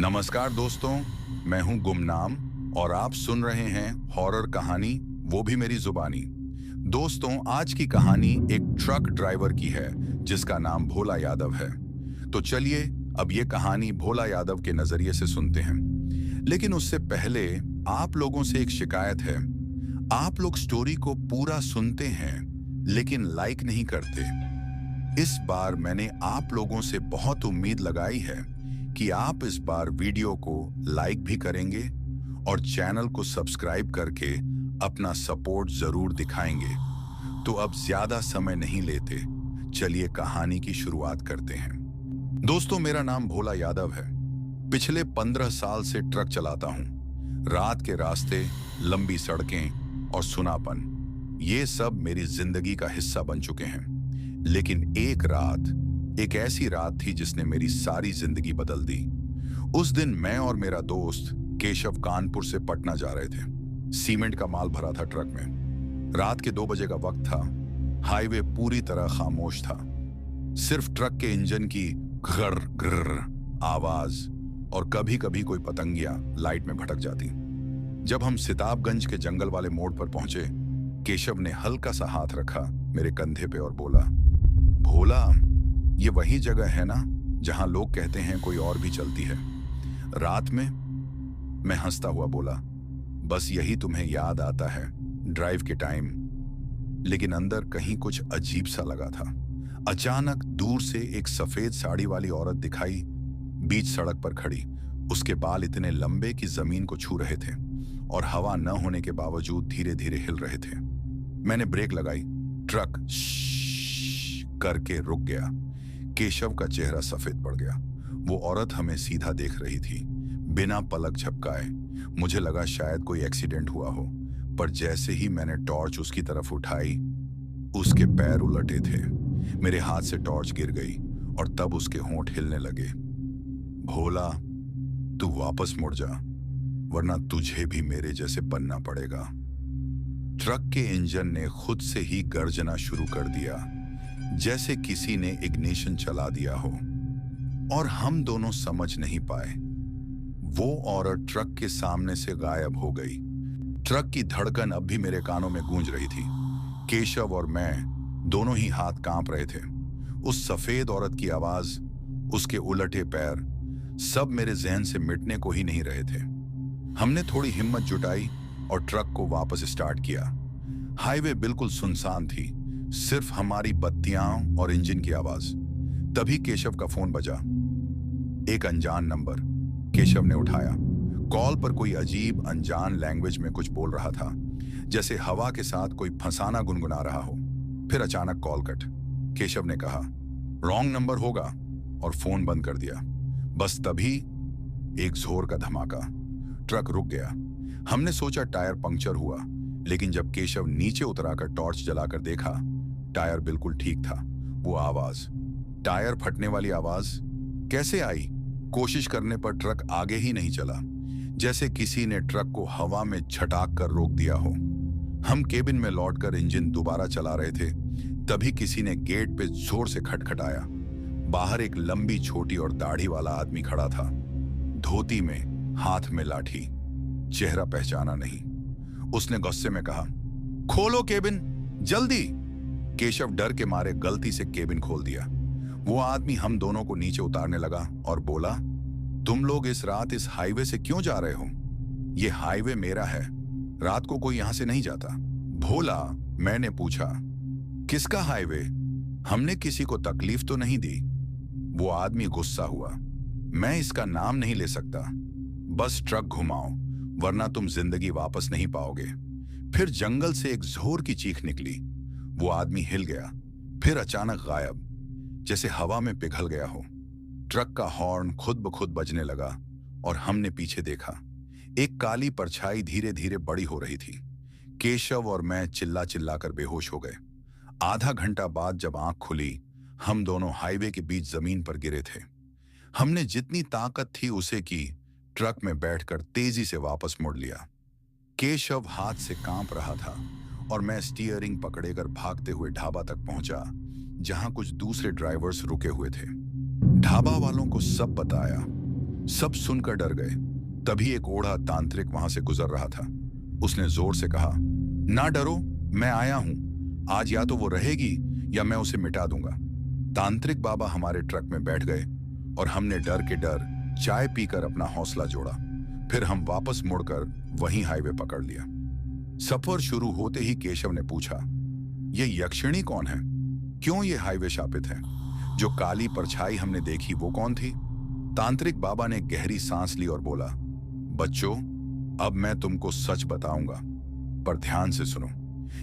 नमस्कार दोस्तों, मैं हूं गुमनाम और आप सुन रहे हैं हॉरर कहानी, वो भी मेरी जुबानी। दोस्तों, आज की कहानी एक ट्रक ड्राइवर की है जिसका नाम भोला यादव है। तो चलिए अब ये कहानी भोला यादव के नजरिए से सुनते हैं। लेकिन उससे पहले आप लोगों से एक शिकायत है। आप लोग स्टोरी को पूरा सुनते हैं लेकिन लाइक नहीं करते। इस बार मैंने आप लोगों से बहुत उम्मीद लगाई है कि आप इस बार वीडियो को लाइक भी करेंगे और चैनल को सब्सक्राइब करके अपना सपोर्ट जरूर दिखाएंगे। तो अब ज्यादा समय नहीं लेते, चलिए कहानी की शुरुआत करते हैं। दोस्तों, मेरा नाम भोला यादव है। पिछले 15 साल से ट्रक चलाता हूं। रात के रास्ते, लंबी सड़कें और सुनापन, ये सब मेरी जिंदगी का हिस्सा बन चुके हैं। लेकिन एक ऐसी रात थी जिसने मेरी सारी जिंदगी बदल दी। उस दिन मैं और मेरा दोस्त केशव कानपुर से पटना जा रहे थे। सीमेंट का माल भरा था ट्रक में। रात के 2 बजे का वक्त था। हाईवे पूरी तरह खामोश था। सिर्फ ट्रक के इंजन की घर घर आवाज और कभी कभी कोई पतंगियां लाइट में भटक जाती। जब हम सिताबगंज के जंगल वाले मोड़ पर पहुंचे, केशव ने हल्का सा हाथ रखा मेरे कंधे पे और बोला, भोला, ये वही जगह है ना जहां लोग कहते हैं कोई और भी चलती है रात में। मैं हंसता हुआ बोला, बस यही तुम्हें याद आता है ड्राइव के टाइम। लेकिन अंदर कहीं कुछ अजीब सा लगा था। अचानक दूर से एक सफेद साड़ी वाली औरत दिखाई, बीच सड़क पर खड़ी। उसके बाल इतने लंबे कि जमीन को छू रहे थे और हवा न होने के बावजूद धीरे धीरे हिल रहे थे। मैंने ब्रेक लगाई। ट्रक करके रुक गया। केशव का चेहरा सफेद पड़ गया। वो औरत हमें सीधा देख रही थी, बिना पलक झपकाए। मुझे लगा शायद कोई एक्सीडेंट हुआ हो, पर जैसे ही मैंने टॉर्च उसकी तरफ उठाई, उसके पैर उलटे थे। मेरे हाथ से टॉर्च गिर गई और तब उसके होंठ हिलने लगे। भोला, तू वापस मुड़ जा, वरना तुझे भी मेरे जैसे बनना पड़ेगा। ट्रक के इंजन ने खुद से ही गर्जना शुरू कर दिया, जैसे किसी ने इग्निशन चला दिया हो। और हम दोनों समझ नहीं पाए। वो औरत ट्रक के सामने से गायब हो गई। ट्रक की धड़कन अब भी मेरे कानों में गूंज रही थी। केशव और मैं दोनों ही हाथ कांप रहे थे। उस सफेद औरत की आवाज, उसके उलटे पैर, सब मेरे जहन से मिटने को ही नहीं रहे थे। हमने थोड़ी हिम्मत जुटाई और ट्रक को वापस स्टार्ट किया। हाईवे बिल्कुल सुनसान थी, सिर्फ हमारी बत्तियां और इंजन की आवाज। तभी केशव का फोन बजा। एक अनजान नंबर। केशव ने उठाया। कॉल पर कोई अजीब अनजान लैंग्वेज में कुछ बोल रहा था, जैसे हवा के साथ कोई फसाना गुनगुना रहा हो। फिर अचानक कॉल कट। केशव ने कहा, रॉन्ग नंबर होगा, और फोन बंद कर दिया। बस तभी एक जोर का धमाका। ट्रक रुक गया। हमने सोचा टायर पंक्चर हुआ, लेकिन जब केशव नीचे उतराकर टॉर्च जलाकर देखा, टायर बिल्कुल ठीक था। वो आवाज, टायर फटने वाली आवाज कैसे आई? कोशिश करने पर ट्रक आगे ही नहीं चला, जैसे किसी ने ट्रक को हवा में झटाक कर रोक दिया हो। हम केबिन में लौटकर इंजन दोबारा चला रहे थे, तभी किसी ने गेट पे जोर से खटखटाया। बाहर एक लंबी छोटी और दाढ़ी वाला आदमी खड़ा था, धोती में, हाथ में लाठी। चेहरा पहचाना नहीं। उसने गुस्से में कहा, खोलो केबिन, जल्दी। केशव डर के मारे गलती से केबिन खोल दिया। वो आदमी हम दोनों को नीचे उतारने लगा और बोला, तुम लोग इस रात इस हाईवे से क्यों जा रहे हो? ये हाईवे मेरा है, रात को कोई यहां से नहीं जाता। भोला, मैंने पूछा, किसका हाईवे? हमने किसी को तकलीफ तो नहीं दी। वो आदमी गुस्सा हुआ, मैं इसका नाम नहीं ले सकता। बस ट्रक घुमाओ, वरना तुम जिंदगी वापस नहीं पाओगे। फिर जंगल से एक जोर की चीख निकली। वो आदमी हिल गया, फिर अचानक गायब, जैसे हवा में पिघल गया हो। ट्रक का हॉर्न खुद ब खुद बजने लगा और हमने पीछे देखा। एक काली परछाई धीरे धीरे बड़ी हो रही थी। केशव और मैं चिल्ला चिल्ला कर बेहोश हो गए। आधा घंटा बाद जब आंख खुली, हम दोनों हाईवे के बीच जमीन पर गिरे थे। हमने जितनी ताकत थी उसे की, ट्रक में बैठकर तेजी से वापस मुड़ लिया। केशव हाथ से कांप रहा था और मैं स्टीयरिंग पकड़ेकर भागते हुए ढाबा तक पहुंचा, जहां कुछ दूसरे ड्राइवर्स रुके हुए थे। ढाबा वालों को सब बताया। सब सुनकर डर गए। तभी एक ओढ़ा तांत्रिक वहां से गुजर रहा था। उसने जोर से कहा, ना डरो, मैं आया हूं। आज या तो वो रहेगी या मैं उसे मिटा दूंगा। तांत्रिक बाबा हमारे ट्रक में बैठ गए और हमने डर के डर चाय पीकर अपना हौसला जोड़ा। फिर हम वापस मुड़कर वहीं हाईवे पकड़ लिया। सफर शुरू होते ही केशव ने पूछा, ये यक्षिणी कौन है? क्यों ये हाईवे शापित है? जो काली परछाई हमने देखी वो कौन थी? तांत्रिक बाबा ने गहरी सांस ली और बोला, बच्चों, अब मैं तुमको सच बताऊंगा, पर ध्यान से सुनो।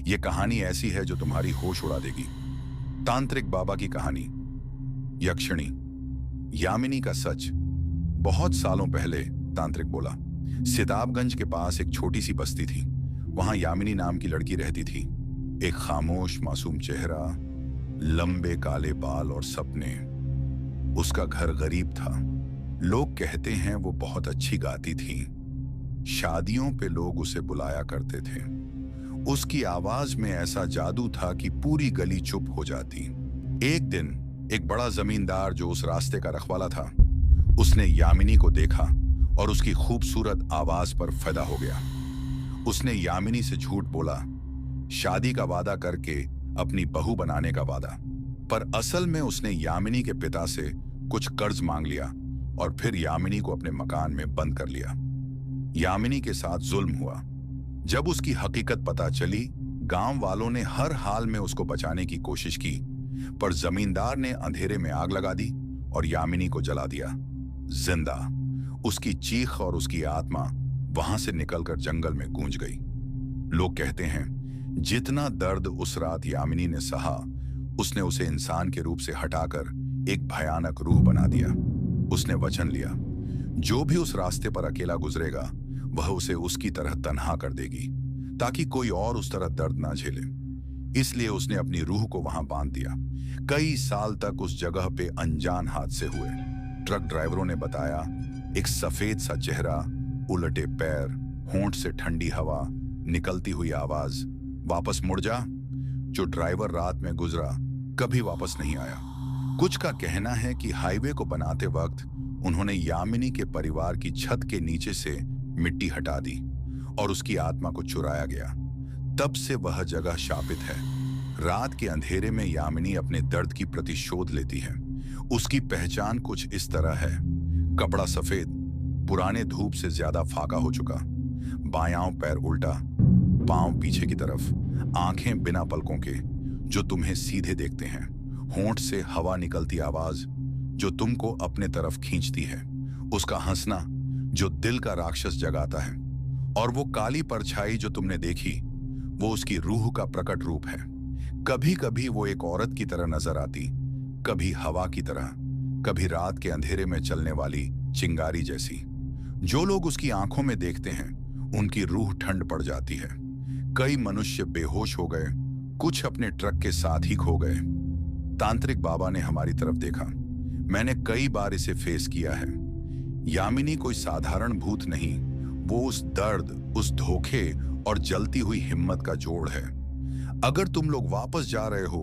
ये कहानी ऐसी है जो तुम्हारी होश उड़ा देगी। तांत्रिक बाबा की कहानी। यक्षिणी, यामिनी का सच। बहुत सालों पहले, तांत्रिक बोला, सिताबगंज के पास एक छोटी सी बस्ती थी। वहां यामिनी नाम की लड़की रहती थी। एक खामोश मासूम चेहरा, लंबे काले बाल और सपने। उसका घर गरीब था। लोग कहते हैं वो बहुत अच्छी गाती थी। शादियों पे लोग उसे बुलाया करते थे। उसकी आवाज में ऐसा जादू था कि पूरी गली चुप हो जाती। एक दिन एक बड़ा जमींदार जो उस रास्ते का रखवाला था, उसने यामिनी को देखा और उसकी खूबसूरत आवाज पर फिदा हो गया। उसने यामिनी से झूठ बोला, शादी का वादा करके अपनी बहू बनाने का वादा। पर असल में उसने यामिनी के पिता से कुछ कर्ज मांग लिया और फिर यामिनी को अपने मकान में बंद कर लिया। यामिनी के साथ जुल्म हुआ। जब उसकी हकीकत पता चली, गांव वालों ने हर हाल में उसको बचाने की कोशिश की, पर जमींदार ने अंधेरे में आग लगा दी और यामिनी को जला दिया जिंदा। उसकी चीख और उसकी आत्मा वहां से निकलकर जंगल में गूंज गई। लोग कहते हैं जितना दर्द उस रात यामिनी ने सहा, उसने उसे इंसान के रूप से हटाकर एक भयानक रूह बना दिया। उसने वचन लिया, जो भी उस रास्ते पर अकेला गुजरेगा वह उसे उसकी तरह तन्हा कर देगी, ताकि कोई और उस तरह दर्द ना झेले। इसलिए उसने अपनी रूह को वहां बांध दिया। कई साल तक उस जगह पे अनजान हादसे हुए। ट्रक ड्राइवरों ने बताया, एक सफेद सा चेहरा, उलटे पैर, होंठ से ठंडी हवा, निकलती हुई आवाज, वापस मुड़ जा। जो ड्राइवर रात में गुजरा कभी वापस नहीं आया। कुछ का कहना है कि हाईवे को बनाते वक्त उन्होंने यामिनी के परिवार की छत के नीचे से मिट्टी हटा दी और उसकी आत्मा को चुराया गया। तब से वह जगह शापित है। रात के अंधेरे में यामिनी अपने दर्द की प्रतिशोध लेती है। उसकी पहचान कुछ इस तरह है, कपड़ा सफेद, पुराने धूप से ज्यादा फाका हो चुका, बायां पैर उल्टा, पांव पीछे की तरफ, आंखें बिना पलकों के जो तुम्हें सीधे देखते हैं, होंठ से हवा निकलती आवाज जो तुमको अपने तरफ खींचती है, उसका हंसना जो दिल का राक्षस जगाता है, और वो काली परछाई जो तुमने देखी वो उसकी रूह का प्रकट रूप है। कभी कभी वो एक औरत की तरह नजर आती, कभी हवा की तरह, कभी रात के अंधेरे में चलने वाली चिंगारी जैसी। जो लोग उसकी आंखों में देखते हैं उनकी रूह ठंड पड़ जाती है। कई मनुष्य बेहोश हो गए, कुछ अपने ट्रक के साथ ही खो गए। तांत्रिक बाबा ने हमारी तरफ देखा। मैंने कई बार इसे फेस किया है। यामिनी कोई साधारण भूत नहीं, वो उस दर्द, उस धोखे और जलती हुई हिम्मत का जोड़ है। अगर तुम लोग वापस जा रहे हो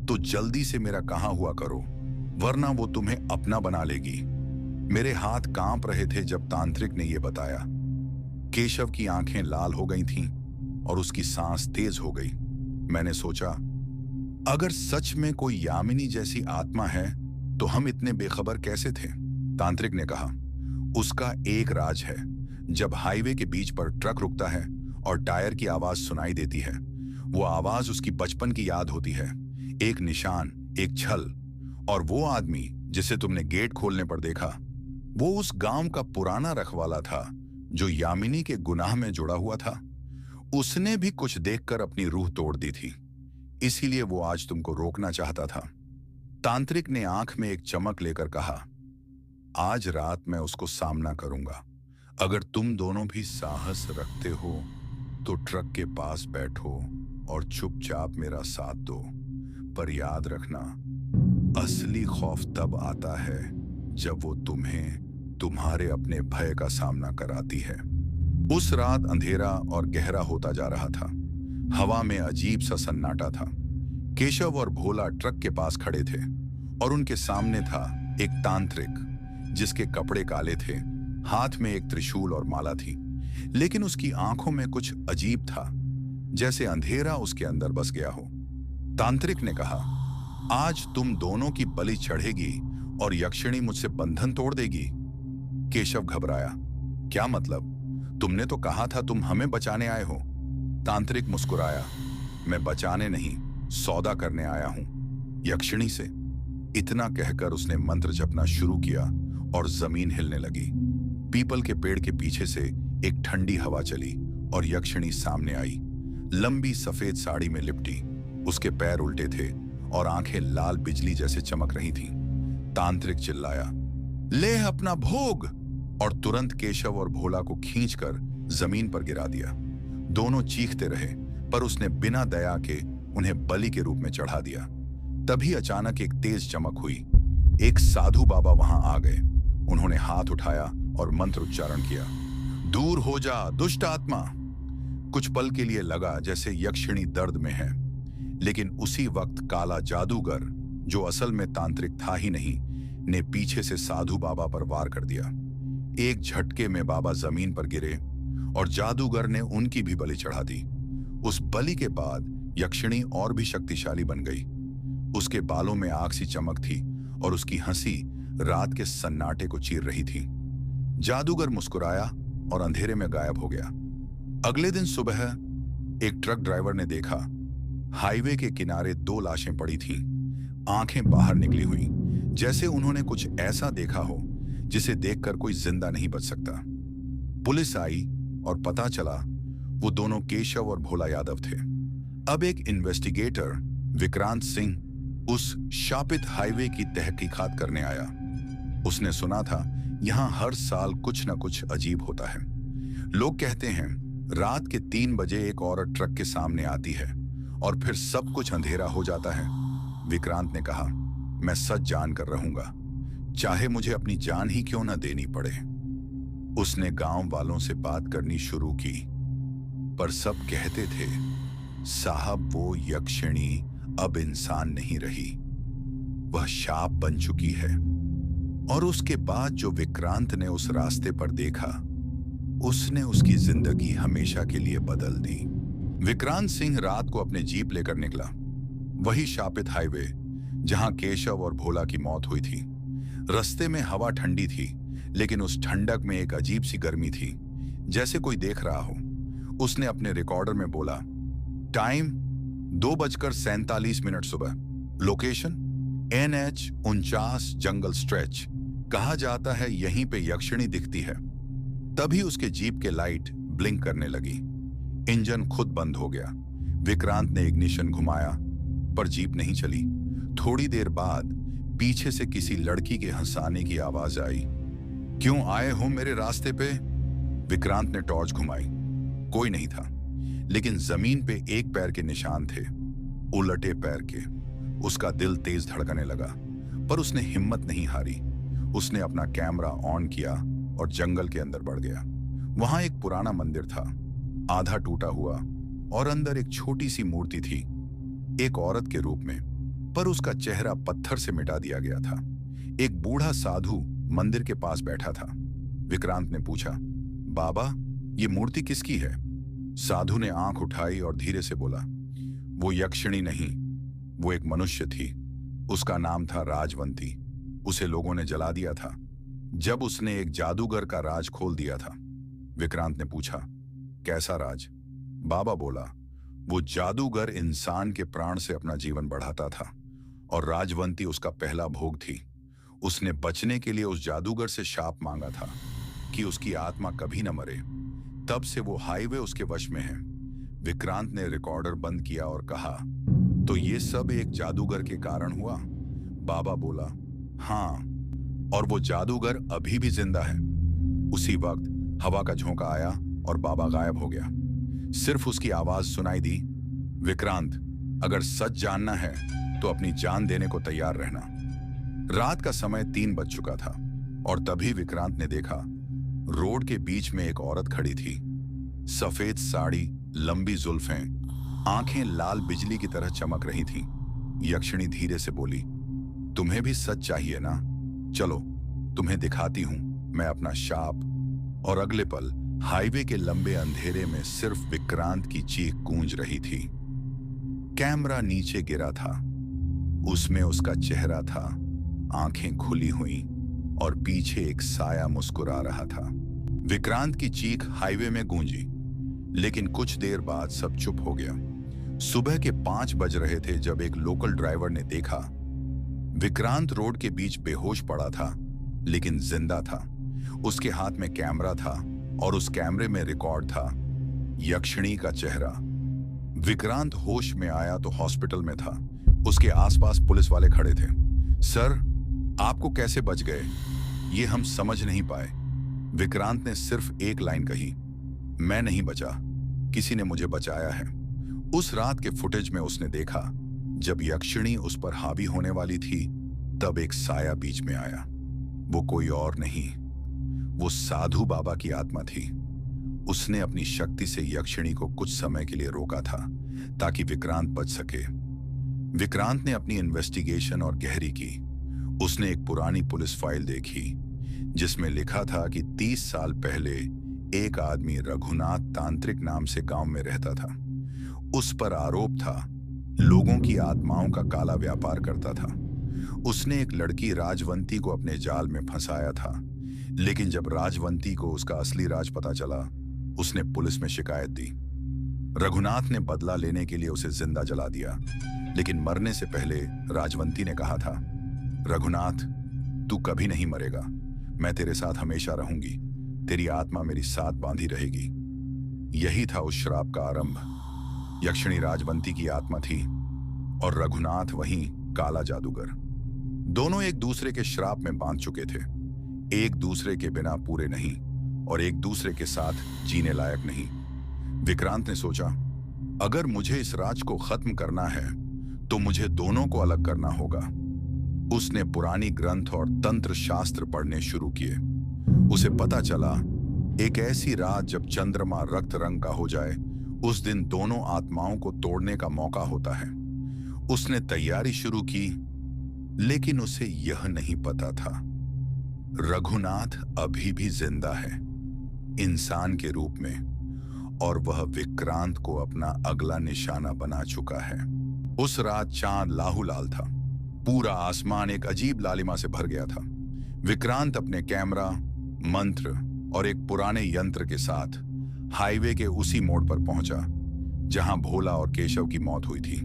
तो जल्दी से मेरा कहा हुआ करो, वरना वो तुम्हें अपना बना लेगी। मेरे हाथ कांप रहे थे जब तांत्रिक ने यह बताया। केशव की आंखें लाल हो गई थीं और उसकी सांस तेज हो गई। मैंने सोचा, अगर सच में कोई यामिनी जैसी आत्मा है तो हम इतने बेखबर कैसे थे? तांत्रिक ने कहा, उसका एक राज है। जब हाईवे के बीच पर ट्रक रुकता है और टायर की आवाज सुनाई देती है, वो आवाज उसकी बचपन की याद होती है। एक निशान, एक छल। और वो आदमी जिसे तुमने गेट खोलने पर देखा, वो उस गांव का पुराना रखवाला था जो यामिनी के गुनाह में जुड़ा हुआ था। उसने भी कुछ देखकर अपनी रूह तोड़ दी थी, इसीलिए वो आज तुमको रोकना चाहता था। तांत्रिक ने आंख में एक चमक लेकर कहा, आज रात मैं उसको सामना करूंगा। अगर तुम दोनों भी साहस रखते हो तो ट्रक के पास बैठो और चुपचाप मेरा साथ दो। पर याद रखना, असली खौफ तब आता है जब वो तुम्हें तुम्हारे अपने भय का सामना कराती है। उस रात अंधेरा और गहरा होता जा रहा था। हवा में अजीब सा सन्नाटा था। केशव और भोला ट्रक के पास खड़े थे और उनके सामने था एक तांत्रिक जिसके कपड़े काले थे हाथ में एक त्रिशूल और माला थी, लेकिन उसकी आंखों में कुछ अजीब था, जैसे अंधेरा उसके अंदर बस गया हो। तांत्रिक ने कहा, आज तुम दोनों की बलि चढ़ेगी और यक्षिणी मुझसे बंधन तोड़ देगी। केशव घबराया। क्या मतलब? तुमने तो कहा था तुम हमें बचाने आए हो। तांत्रिक मुस्कुराया, मैं बचाने नहीं, सौदा करने आया हूं, यक्षिणी से। इतना कहकर उसने मंत्र जपना शुरू किया और जमीन हिलने लगी। पीपल के पेड़ के पीछे से एक ठंडी हवा चली और यक्षिणी सामने आई। लंबी सफेद साड़ी में लिपटी, उसके पैर उल्टे थे और आंखें लाल बिजली जैसे चमक रही थीं। तांत्रिक चिल्लाया, ले अपना भोग, और तुरंत केशव और भोला को खींचकर जमीन पर गिरा दिया। दोनों चीखते रहे, पर उसने बिना दया के उन्हें बलि के रूप में चढ़ा दिया। तभी अचानक एक तेज चमक हुई। एक साधु बाबा वहां आ गए। उन्होंने हाथ उठाया और मंत्र उच्चारण किया, दूर हो जा दुष्ट आत्मा। कुछ पल के लिए लगा जैसे यक्षिणी दर्द में है, लेकिन उसी वक्त काला जादूगर, जो असल में तांत्रिक था ही नहीं, ने पीछे से साधु बाबा पर वार कर दिया। एक झटके में बाबा जमीन पर गिरे और जादूगर ने उनकी भी बलि चढ़ा दी। उस बलि के बाद यक्षिणी और भी शक्तिशाली बन गई। उसके बालों में आग सी चमक थी और उसकी हंसी रात के सन्नाटे को चीर रही थी। जादूगर मुस्कुराया और अंधेरे में गायब हो गया। अगले दिन सुबह एक ट्रक ड्राइवर ने देखा, हाईवे के किनारे 2 लाशें पड़ी थीं, आंखें बाहर निकली हुई, जैसे उन्होंने कुछ ऐसा देखा हो जिसे देखकर कोई जिंदा नहीं बच सकता। पुलिस आई और पता चला वो दोनों केशव और भोला यादव थे। अब एक इन्वेस्टिगेटर, विक्रांत सिंह, उस शापित हाईवे की तहकीकात करने आया। उसने सुना था यहां हर साल कुछ न कुछ अजीब होता है। लोग कहते हैं रात के 3 बजे एक औरत ट्रक के सामने आती है और फिर सब कुछ अंधेरा हो जाता है। विक्रांत ने कहा, मैं सच जान कर रहूंगा, चाहे मुझे अपनी जान ही क्यों न देनी पड़े। उसने गांव वालों से बात करनी शुरू की, पर सब कहते थे, साहब वो यक्षिणी अब इंसान नहीं रही, वह शाप बन चुकी है। और उसके बाद जो विक्रांत ने उस रास्ते पर देखा, उसने उसकी जिंदगी हमेशा के लिए बदल दी। विक्रांत सिंह रात को अपने जीप लेकर निकला, वही शापित हाईवे जहां केशव और भोला की मौत हुई थी। रास्ते में हवा ठंडी थी, लेकिन उस ठंडक में एक अजीब सी गर्मी थी, जैसे कोई देख रहा हो। उसने अपने रिकॉर्डर में बोला, टाइम 2:47 सुबह, लोकेशन NH 49 जंगल स्ट्रेच। कहा जाता है यहीं पे यक्षिणी दिखती है। तभी उसके जीप के लाइट ब्लिंक करने लगी। इंजन खुद बंद हो गया। विक्रांत ने इग्निशन घुमाया, पर जीप नहीं चली। थोड़ी देर बाद पीछे से किसी लड़की के हंसाने की आवाज आई। क्यों आए हो मेरे रास्ते पे? विक्रांत ने टॉर्च घुमाई। कोई नहीं था, लेकिन जमीन पे एक पैर के निशान थे, उलटे पैर के। उसका दिल तेज धड़कने लगा, पर उसने हिम्मत नहीं हारी। उसने अपना कैमरा ऑन किया और जंगल के अंदर बढ़ गया। वहां एक पुराना मंदिर था, आधा टूटा हुआ, और अंदर एक छोटी सी मूर्ति थी, एक औरत के रूप में, पर उसका चेहरा पत्थर से मिटा दिया गया था। एक बूढ़ा साधु मंदिर के पास बैठा था। विक्रांत ने पूछा, बाबा ये मूर्ति किसकी है? साधु ने आंख उठाई और धीरे से बोला, वो यक्षिणी नहीं, वो एक मनुष्य थी। उसका नाम था राजवंती। उसे लोगों ने जला दिया था जब उसने एक जादूगर का राज खोल दिया था। विक्रांत ने पूछा, कैसा राज? बाबा बोला, वो जादूगर इंसान के प्राण से अपना जीवन बढ़ाता था और राजवंती उसका पहला भोग थी। उसने बचने के लिए उस जादूगर से शाप मांगा था कि उसकी आत्मा कभी न मरे। तब से वो हाईवे उसके वश में है। विक्रांत ने रिकॉर्डर बंद किया और कहा, तो ये सब एक जादूगर के कारण हुआ? बाबा बोला, हाँ, और वो जादूगर अभी भी जिंदा है। उसी वक्त हवा का झोंका आया और बाबा गायब हो गया। सिर्फ उसकी आवाज सुनाई दी, विक्रांत, अगर सच जानना है तो अपनी जान देने को तैयार रहना। रात का समय 3 बज चुका था और तभी विक्रांत ने देखा, रोड के बीच में एक औरत खड़ी थी। सफेद साड़ी, लंबी जुल्फें, आंखें लाल बिजली की तरह चमक रही थीं। यक्षिणी धीरे से बोली, तुम्हें भी सच चाहिए ना? चलो तुम्हें दिखाती हूं मैं अपना शाप और अगले पल हाईवे के लंबे अंधेरे में सिर्फ विक्रांत की चीख गूंज रही थी। कैमरा नीचे गिरा था, उसमें उसका चेहरा था, आंखें खुली हुई और पीछे एक साया मुस्कुरा रहा था। विक्रांत की चीख हाईवे में गूंजी, लेकिन कुछ देर बाद सब चुप हो गया। सुबह के 5 बज रहे थे जब एक लोकल ड्राइवर ने देखा विक्रांत रोड के बीच बेहोश पड़ा था, लेकिन जिंदा था। उसके हाथ में कैमरा था और उस कैमरे में रिकॉर्ड था यक्षिणी का चेहरा। विक्रांत होश में आया तो हॉस्पिटल में था। उसके आसपास पुलिस वाले खड़े थे। सर, आपको कैसे बच गए, ये हम समझ नहीं पाए। विक्रांत ने सिर्फ एक लाइन कही, मैं नहीं बचा, किसी ने मुझे बचाया है। उस रात के फुटेज में उसने देखा जब यक्षिणी उस पर हावी होने वाली थी, तब एक साया बीच में आया। वो कोई और नहीं, वो साधु बाबा की आत्मा थी। उसने अपनी शक्ति से यक्षिणी को कुछ समय के लिए रोका था ताकि विक्रांत बच सके। विक्रांत ने अपनी इन्वेस्टिगेशन और गहरी की। उसने एक पुरानी पुलिस फाइल देखी जिसमें लिखा था कि 30 साल पहले एक आदमी रघुनाथ तांत्रिक नाम से गांव में रहता था। उस पर आरोप था लोगों की आत्माओं का काला व्यापार करता था। उसने एक लड़की राजवंती को अपने जाल में फंसाया था, लेकिन जब राजवंती को उसका असली राज पता चला, उसने पुलिस में शिकायत दी। रघुनाथ ने बदला लेने के लिए उसे जिंदा जला दिया, लेकिन मरने से पहले राजवंती ने कहा था, रघुनाथ, तू कभी नहीं मरेगा, मैं तेरे साथ हमेशा रहूंगी, तेरी आत्मा मेरी साथ बांधी रहेगी। यही था उस श्राप का आरंभ। यक्षिणी राजवंती की आत्मा थी और रघुनाथ वहीं काला जादूगर। दोनों एक दूसरे के श्राप में बांध चुके थे, एक दूसरे के बिना पूरे नहीं और एक दूसरे के साथ जीने लायक नहीं। विक्रांत ने सोचा, अगर मुझे इस राज को खत्म करना है तो मुझे दोनों को अलग करना होगा। उसने पुरानी ग्रंथ और तंत्र शास्त्र पढ़ने शुरू किए। उसे पता चला एक ऐसी रात जब चंद्रमा रक्त रंग का हो जाए, उस दिन दोनों आत्माओं को तोड़ने का मौका होता है। उसने तैयारी शुरू की, लेकिन उसे यह नहीं पता था रघुनाथ अभी भी जिंदा है, इंसान के रूप में, और वह विक्रांत को अपना अगला निशाना बना चुका है। उस रात चांद लाहूलाल था, पूरा आसमान एक अजीब लालिमा से भर गया था। विक्रांत अपने कैमरा, मंत्र और एक पुराने यंत्र के साथ हाईवे के उसी मोड़ पर पहुंचा जहां भोला और केशव की मौत हुई थी।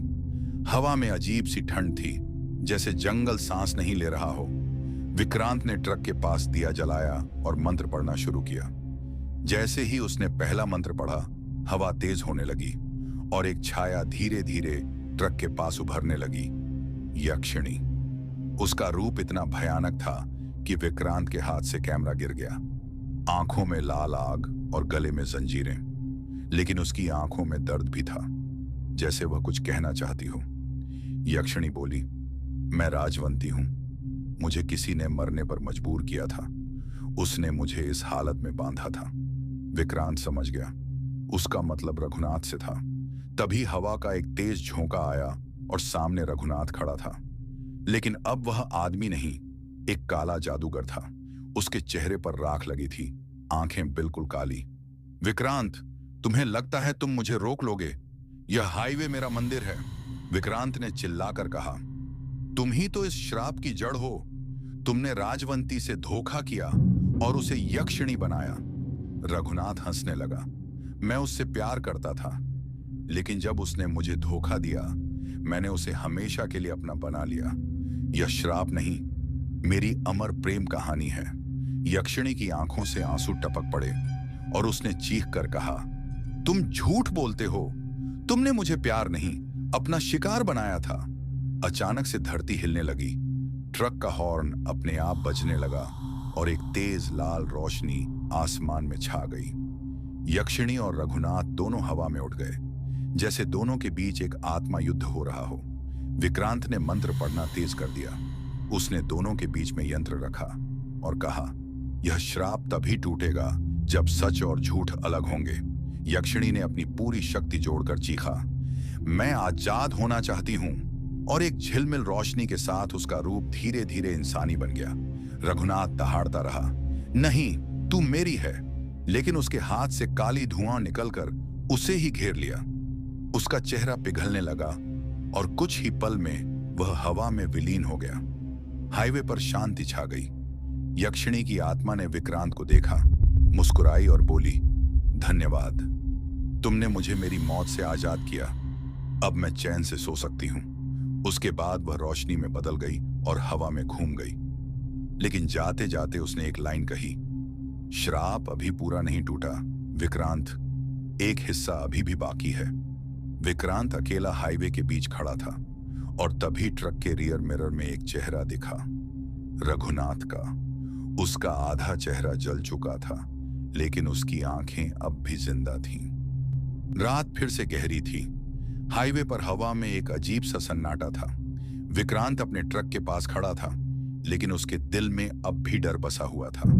हवा में अजीब सी ठंड थी, जैसे जंगल सांस नहीं ले रहा हो। विक्रांत ने ट्रक के पास दिया जलाया और मंत्र पढ़ना शुरू किया। जैसे ही उसने पहला मंत्र पढ़ा, हवा तेज होने लगी और एक छाया धीरे धीरे ट्रक के पास उभरने लगी। यक्षिणी। उसका रूप इतना भयानक था कि विक्रांत के हाथ से कैमरा गिर गया। आंखों में लाल आग और गले में जंजीरें, लेकिन उसकी आंखों में दर्द भी था, जैसे वह कुछ कहना चाहती हो। यक्षिणी बोली, मैं राजवंती हूं, मुझे किसी ने मरने पर मजबूर किया था, उसने मुझे इस हालत में बांधा था। विक्रांत समझ गया, उसका मतलब रघुनाथ से था। तभी हवा का एक तेज झोंका आया और सामने रघुनाथ खड़ा था, लेकिन अब वह आदमी नहीं, एक काला जादूगर था। उसके चेहरे पर राख लगी थी, आंखें बिल्कुल काली। विक्रांत, तुम्हें लगता है तुम मुझे रोक लोगे? यह हाईवे मेरा मंदिर है, विक्रांत ने चिल्लाकर कहा। तुम ही तो इस श्राप की जड़ हो। तुमने राजवंती से धोखा किया और उसे यक्षिणी बनाया। रघुनाथ हंसने लगा। मैं उससे प्यार करता था, लेकिन जब उसने मुझे धोखा दिया, मैंने उसे हमेशा के लिए अपना बना लिया। यह श्राप नहीं, मेरी अमर प्रेम कहानी है। यक्षिणी की आंखों से आंसू टपक पड़े और उसने चीख कर कहा, तुम झूठ बोलते हो, तुमने मुझे प्यार नहीं, अपना शिकार बनाया था। अचानक से धरती हिलने लगी, ट्रक का हॉर्न अपने आप बजने लगा और एक तेज लाल रोशनी आसमान में छा गई। यक्षिणी और रघुनाथ दोनों हवा में उठ गए, जैसे दोनों के बीच एक आत्मा युद्ध हो रहा हो। विक्रांत ने मंत्र पढ़ना तेज कर दिया। उसने दोनों के बीच में यंत्र रखा और कहा, यह श्राप तभी टूटेगा जब सच और झूठ अलग होंगे। यक्षिणी ने अपनी पूरी शक्ति जोड़कर चीखा, मैं आजाद होना चाहती हूं, और एक झिलमिल रोशनी के साथ उसका रूप धीरे धीरे इंसानी बन गया। रघुनाथ दहाड़ता रहा, नहीं, तू मेरी है, लेकिन उसके हाथ से काली धुआं निकलकर उसे ही घेर लिया। उसका चेहरा पिघलने लगा और कुछ ही पल में वह हवा में विलीन हो गया। हाईवे पर शांति छा गई। यक्षिणी की आत्मा ने विक्रांत को देखा, मुस्कुराई और बोली, धन्यवाद, तुमने मुझे मेरी मौत से आजाद किया। अब मैं चैन से सो सकती हूं। उसके बाद वह रोशनी में बदल गई और हवा में घूम गई। लेकिन जाते जाते उसने एक लाइन कही, श्राप अभी पूरा नहीं टूटा विक्रांत, एक हिस्सा अभी भी बाकी है। विक्रांत अकेला हाईवे के बीच खड़ा था और तभी ट्रक के रियर मिरर में एक चेहरा दिखा, रघुनाथ का। उसका आधा चेहरा जल चुका था, लेकिन उसकी आंखें अब भी जिंदा थीं। रात फिर से गहरी थी। हाईवे पर हवा में एक अजीब सा सन्नाटा था। विक्रांत अपने ट्रक के पास खड़ा था, लेकिन उसके दिल में अब भी डर बसा हुआ था।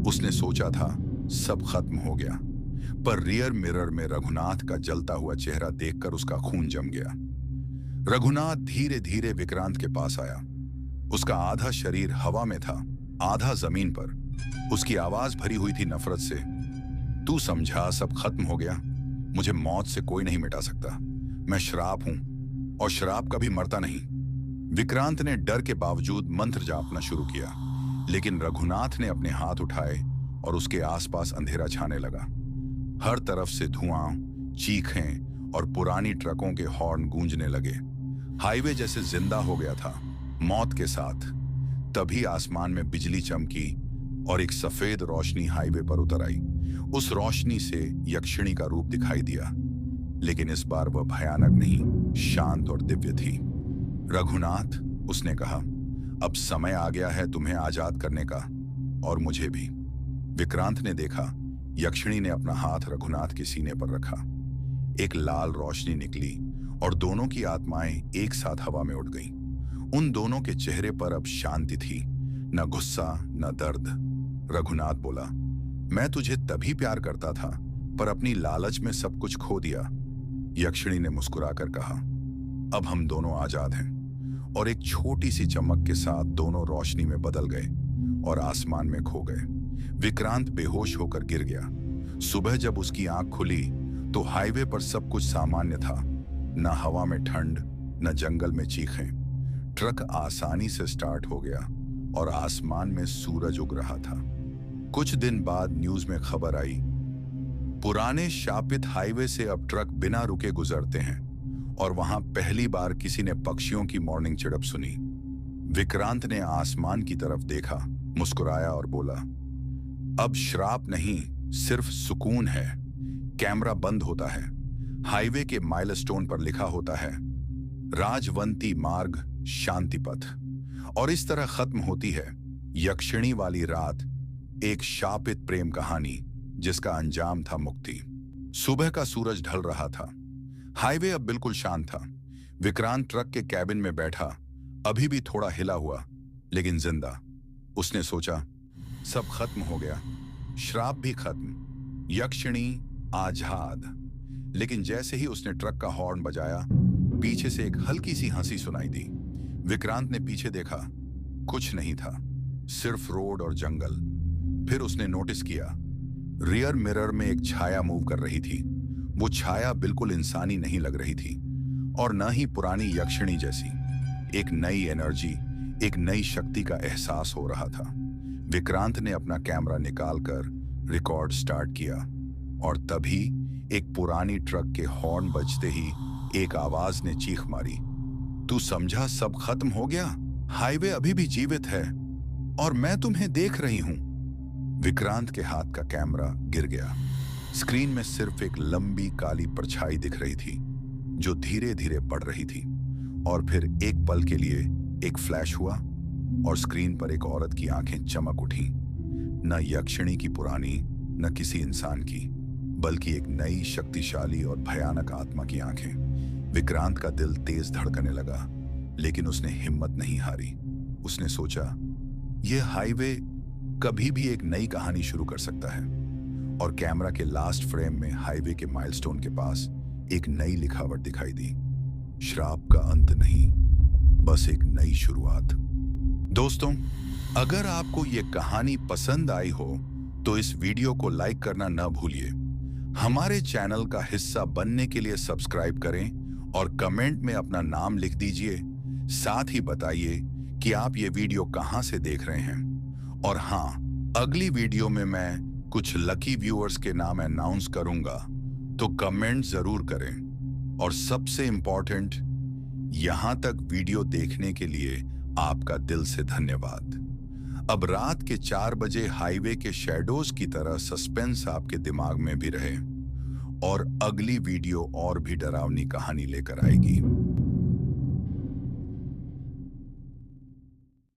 उसने सोचा था सब खत्म हो गया, पर रियर मिरर में रघुनाथ का जलता हुआ चेहरा देखकर उसका खून जम गया। रघुनाथ धीरे धीरे विक्रांत के पास आया। उसका आधा शरीर हवा में था, आधा जमीन पर। उसकी आवाज भरी हुई थी नफरत से। तू समझा सब खत्म हो गया? मुझे मौत से कोई नहीं मिटा सकता। मैं श्राप हूं और श्राप कभी मरता नहीं। विक्रांत ने डर के बावजूद मंत्र जापना शुरू किया, लेकिन रघुनाथ ने अपने हाथ उठाए और उसके आसपास अंधेरा छाने लगा। हर तरफ से धुआं, चीखें और पुरानी ट्रकों के हॉर्न गूंजने लगे। हाईवे जैसे जिंदा हो गया था, मौत के साथ। तभी आसमान में बिजली चमकी और एक सफेद रोशनी हाईवे पर उतर आई। उस रोशनी से यक्षिणी का रूप दिखाई दिया, लेकिन इस बार वह भयानक नहीं, शांत और दिव्य थी। रघुनाथ, उसने कहा, अब समय आ गया है तुम्हें आजाद करने का, और मुझे भी। विक्रांत ने देखा, यक्षिणी ने अपना हाथ रघुनाथ के सीने पर रखा। एक लाल रोशनी निकली और दोनों की आत्माएं एक साथ हवा में उड़ गईं। उन दोनों के चेहरे पर अब शांति थी, न गुस्सा न दर्द। रघुनाथ बोला, मैं तुझे तभी प्यार करता था, पर अपनी लालच में सब कुछ खो दिया। यक्षिणी ने मुस्कुराकर कहा, अब हम दोनों आजाद हैं। और एक छोटी सी चमक के साथ दोनों रोशनी में बदल गए और आसमान में खो गए। विक्रांत बेहोश होकर गिर गया। सुबह जब उसकी आंख खुली तो हाईवे पर सब कुछ सामान्य था, न हवा में ठंड, न जंगल में चीखें। ट्रक आसानी से स्टार्ट हो गया और आसमान में सूरज उग रहा था। कुछ दिन बाद न्यूज में खबर आई, पुराने शापित हाईवे से अब ट्रक बिना रुके गुजरते हैं, और वहां पहली बार किसी ने पक्षियों की मॉर्निंग चिड़प सुनी। विक्रांत ने आसमान की तरफ देखा, मुस्कुराया और बोला, अब श्राप नहीं, सिर्फ सुकून है। कैमरा बंद होता है। हाईवे के माइलस्टोन पर लिखा होता है, राजवंती मार्ग शांति पथ। और इस तरह खत्म होती है यक्षिणी वाली रात, एक शापित प्रेम कहानी जिसका अंजाम था मुक्ति। सुबह का सूरज ढल रहा था। हाईवे अब बिल्कुल शांत था। विक्रांत ट्रक के कैबिन में बैठा, अभी भी थोड़ा हिला हुआ, लेकिन जिंदा। उसने सोचा, सब खत्म हो गया, श्राप भी खत्म, यक्षिणी आजाद। लेकिन जैसे ही उसने ट्रक का हॉर्न बजाया, पीछे से एक हल्की सी हंसी सुनाई दी। विक्रांत ने पीछे देखा, कुछ नहीं था, सिर्फ रोड और जंगल। फिर उसने नोटिस किया, रियर मिरर में एक छाया मूव कर रही थी। वो छाया बिल्कुल इंसानी नहीं लग रही थी, और न ही पुरानी यक्षिणी जैसी। एक नई एनर्जी, एक नई शक्ति का एहसास हो रहा था। विक्रांत ने अपना कैमरा निकालकर रिकॉर्ड स्टार्ट किया, और तभी एक पुरानी ट्रक के हॉर्न बजते ही एक आवाज ने चीख मारी, तू समझा सब खत्म हो गया? हाईवे अभी भी जीवित है, और मैं तुम्हें देख रही हूं। विक्रांत के हाथ का कैमरा गिर गया। स्क्रीन में सिर्फ एक लंबी काली परछाई दिख रही थी, जो धीरे धीरे बढ़ रही थी। और फिर एक पल के लिए एक फ्लैश हुआ, और स्क्रीन पर एक औरत की आंखें चमक उठी। न यक्षिणी की पुरानी, न किसी इंसान की, बल्कि एक नई शक्तिशाली और भयानक आत्मा की आंखें। विक्रांत का दिल तेज धड़कने लगा, लेकिन उसने हिम्मत नहीं हारी। उसने सोचा, यह हाईवे कभी भी एक नई कहानी शुरू कर सकता है। और कैमरा के लास्ट फ्रेम में हाईवे के माइलस्टोन के पास एक नई लिखावट दिखाई दी, श्राप का अंत नहीं, बस एक नई शुरुआत। दोस्तों, अगर आपको ये कहानी पसंद आई हो तो इस वीडियो को लाइक करना न भूलिए। हमारे चैनल का हिस्सा बनने के लिए सब्सक्राइब करें और कमेंट में अपना नाम लिख दीजिए। साथ ही बताइए कि आप ये वीडियो कहां से देख रहे हैं। और हाँ, अगली वीडियो में मैं कुछ लकी व्यूअर्स के नाम अनाउंस करूंगा, तो कमेंट जरूर करें। और सबसे इंपॉर्टेंट, यहां तक वीडियो देखने के लिए आपका दिल से धन्यवाद। अब रात के 4 बजे हाईवे के शैडोज की तरह सस्पेंस आपके दिमाग में भी रहे, और अगली वीडियो और भी डरावनी कहानी लेकर आएगी।